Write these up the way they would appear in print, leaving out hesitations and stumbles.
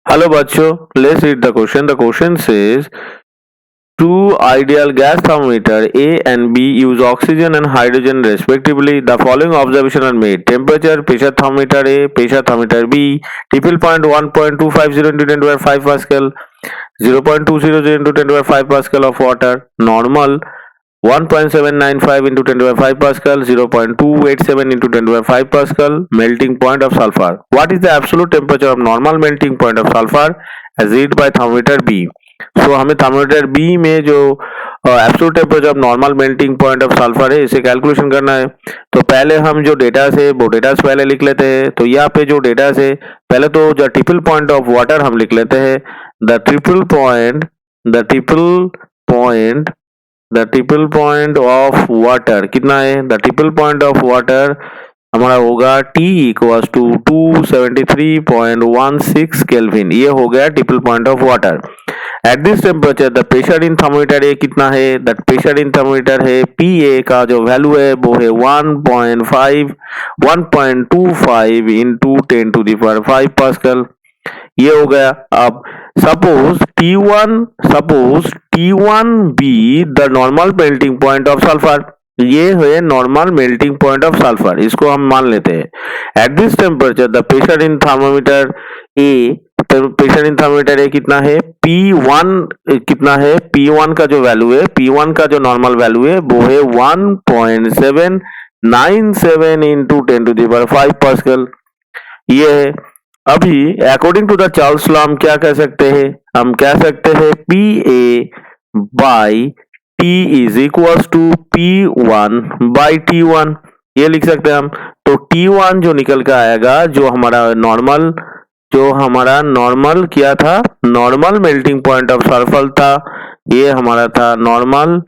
Hello bachcho, let's read the question. The question says two ideal gas thermometer A and B use oxygen and hydrogen respectively. The following observations are made. Temperature, pressure thermometer A, pressure thermometer B, triple point 1.250 into 10 to the 5 Pascal, 0.200 into 10 to the 5 Pascal of water, normal 1.795 into 10 to the 5 Pascal, 0.287 into 10 to the 5 Pascal, melting point of sulfur. What is the absolute temperature of normal melting point of sulfur as read by thermometer B? So हमें thermometer B में जो absolute temperature of normal melting point of sulphur है इसे calculation करना है। तो पहले हम जो डेटा से वो डेटा से पहले लिख लेते हैं। तो यहाँ पे जो डेटा से पहले तो जो ट्रिपल पॉइंट ऑफ वाटर हम लिख लेते हैं। The triple point of water कितना है? The triple point of water हमारा होगा T इक्वल्स टू 273.16 केल्विन। ये हो गया triple point of water. At this temperature the pressure in thermometer A कितना है? द प्रेशर इन थर्मोमीटर है PA का जो वैल्यू है वो है 1.25 into 10 to the power 5 pascal. ये हो गया। अब suppose T1 be the normal melting point of sulphur, ये है normal melting point of sulphur, इसको हम मान लेते हैं। At this temperature the pressure in thermometer A, pressure in thermometer A कितना है? P1 कितना है? P1 का जो वैल्यू है, P1 का जो नॉर्मल वैल्यू है वो है 1.797 into 10 to the power 5 pascal. ये है। अभी according to the Charles law हम क्या कह सकते हैं? हम कह सकते हैं PA by T is equals to P1 by T1, ये लिख सकते हैं हम। तो T1 जो निकल कर आएगा, जो हमारा नॉर्मल क्या था? Normal melting point of sulphur था। ये हमारा था normal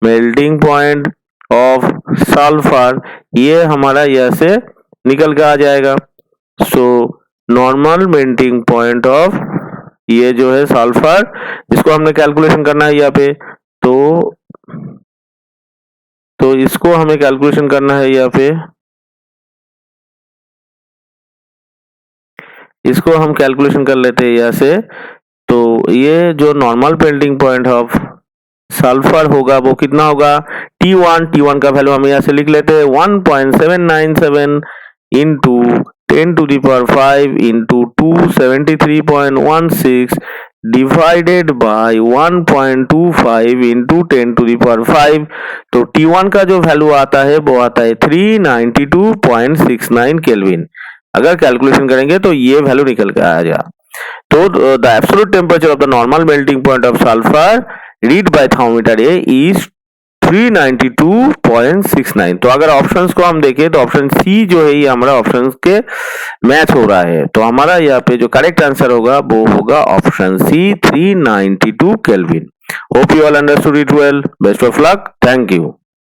melting point of sulphur, ये हमारा यह से निकल कर आ जाएगा। So normal melting point of ये जो है सल्फर, इसको हमने कैलकुलेशन करना है यहाँ पे। तो इसको हमें कैलकुलेशन करना है यहाँ पे, इसको हम कैलकुलेशन कर लेते हैं यहाँ से। तो ये जो normal melting point of sulphur होगा वो कितना होगा? T1 का वैल्यू हम यहाँ से लिख लेते हैं 1.797 into 10 to the power 5 into 273.16 divided by 1.25 into 10 to the power 5। तो T1 का जो वैल्यू आता है वो आता है 392.69 केल्विन। अगर कैलकुलेशन करेंगे तो ये वैल्यू निकल कर आ जाएगा। तो the absolute temperature of the normal melting point of sulphur read by thermometer A is 392.69। तो अगर ऑप्शंस को हम देखें तो ऑप्शन सी जो है ये हमारा ऑप्शन के मैच हो रहा है। तो हमारा यहाँ पे जो करेक्ट आंसर होगा वो होगा option C 392 kelvin. Hope you all understood it well. Best of luck. Thank you.